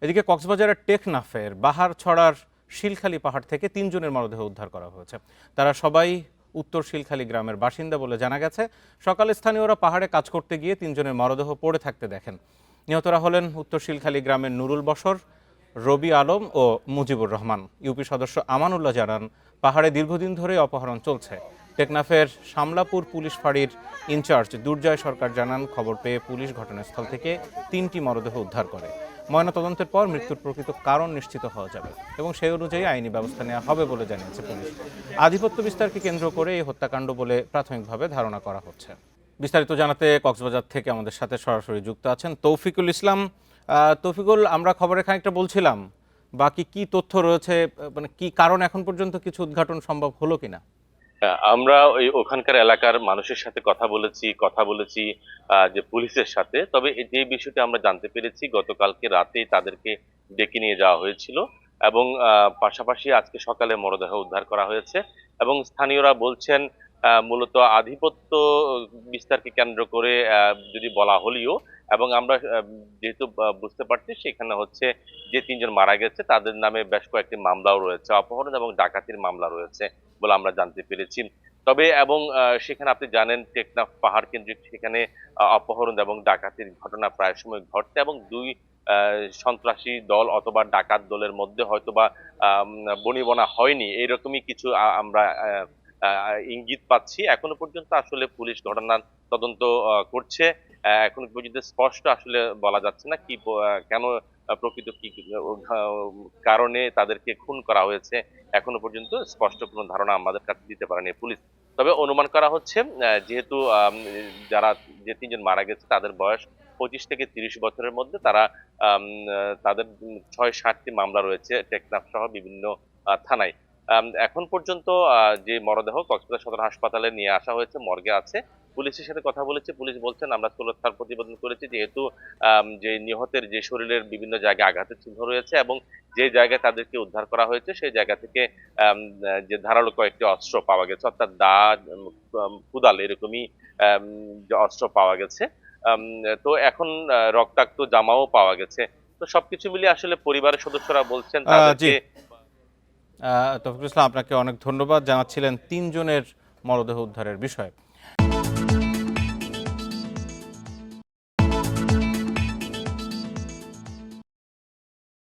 এদিকে কক্সবাজারের টেকনাফের বাহারছড়ার শিলখালী পাহাড় থেকে ৩ জনের মরদেহ উদ্ধার করা হয়েছে। তারা সবাই উত্তর শিলখালী গ্রামের বাসিন্দা বলে জানা গেছে। সকালে স্থানীয়রা পাহাড়ে কাজ করতে গিয়ে ৩ জনের মরদেহ পড়ে থাকতে দেখেন। নিহতরা হলেন উত্তর শিলখালী গ্রামের নুরুল বশর, রবি আলম ও মুজিবুর রহমান। ইউপি সদস্য আমানুল্লাহ জানান, পাহাড়ে দীর্ঘদিন ধরে অপহরণ চলছে। টেকনাফের শামলাপুর পুলিশ ফাঁড়ির ইনচার্জ দুর্জয় সরকার জানান, খবর পেয়ে পুলিশ ঘটনাস্থল থেকে ৩টি মরদেহ উদ্ধার করে। ময়নাতদন্তের পর মৃত্যুর প্রকৃত কারণ নিশ্চিত হওয়া যাবে এবং সেই অনুযায়ী আইনি ব্যবস্থা নেওয়া হবে বলে জানিয়েছে পুলিশ। আধিপত্য বিস্তারকে কেন্দ্র করে এই হত্যাকাণ্ড বলে প্রাথমিকভাবে ধারণা করা হচ্ছে। বিস্তারিত জানাতে কক্সবাজার থেকে আমাদের সাথে সরাসরি যুক্ত আছেন তৌফিকুল ইসলাম। তৌফিকুল, আমরা খবরে খানিকটা বলছিলাম, বাকি কি তথ্য রয়েছে, মানে কি কারণ এখন পর্যন্ত কিছু উদ্ঘাটন সম্ভব হলো কিনা? আমরা ওখানকার এলাকার মানুষের সাথে কথা বলেছি যে পুলিশের সাথে। তবে যে বিষয়টি আমরা জানতে পেরেছি, গতকালকে রাতে তাদেরকে ডেকে নিয়ে যাওয়া হয়েছিল এবং পাশাপাশি আজকে সকালে মরদেহ উদ্ধার করা হয়েছে এবং স্থানীয়রা বলছেন মূলত আধিপত্য বিস্তারকে কেন্দ্র করে যদি বলা হলেও, এবং আমরা যেহেতু বুঝতে পারছি সেখানে হচ্ছে যে ৩ জন মারা গেছে তাদের নামে বেশ কয়েকটি মামলাও রয়েছে, অপহরণ এবং ডাকাতির মামলা রয়েছে বলে আমরা জানতে পেরেছি। তবে এবং সেখানে আপনি জানেন টেকনাফ পাহাড় কেন্দ্রিক, সেখানে অপহরণ এবং ডাকাতির ঘটনা প্রায় সময় ঘটছে এবং দুই সন্ত্রাসী দল অথবা ডাকাত দলের মধ্যে হয়তোবা বনিবনা হয়নি, এইরকমই কিছু আমরা ইঙ্গিত পাচ্ছি। এখনো পর্যন্ত আসলে পুলিশ ঘটনার তদন্ত করছে। এখনো পর্যন্ত স্পষ্ট আসলে বলা যাচ্ছে না কি কেন প্রকৃত কি কারণে তাদেরকে খুন করা হয়েছে, এখনো পর্যন্ত স্পষ্ট কোনো ধারণা আমাদের কাছে দিতে পারেনি পুলিশ। তবে অনুমান করা হচ্ছে যেহেতু যারা যে ৩ জন মারা গেছে তাদের বয়স 25 থেকে 30 বছরের মধ্যে, তারা তাদের ৬-৭টি মামলা রয়েছে টেকনাফ সহ বিভিন্ন থানায়। এখন পর্যন্ত যে মরদেহ কক্সবাজার সদর হাসপাতালে নিয়ে আসা হয়েছে, মর্গে আছে। পুলিশের সাথে কথা বলেছে, পুলিশ বলছেন আমরা স্থলস্থান প্রতিবেদন করেছি, যেহেতু যে নিহতের যে শরীরের বিভিন্ন জায়গায় আঘাতের চিহ্ন রয়েছে এবং যে জায়গায় তাদেরকে উদ্ধার করা হয়েছে সেই জায়গা থেকে যে ধারালো কয়েকটি অস্ত্র পাওয়া গেছে, অর্থাৎ দা, কুদাল এরকমই যে অস্ত্র পাওয়া গেছে। তো এখন রক্তাক্ত জামাও পাওয়া গেছে। তো সবকিছু মিলিয়ে আসলে পরিবারের সদস্যরা বলছেন জি, তাদেরকে। তৌফিকুল ইসলাম, আপনাকে অনেক ধন্যবাদ। জানাচ্ছিলেন ৩ জনের মরদেহ উদ্ধারের বিষয়ে।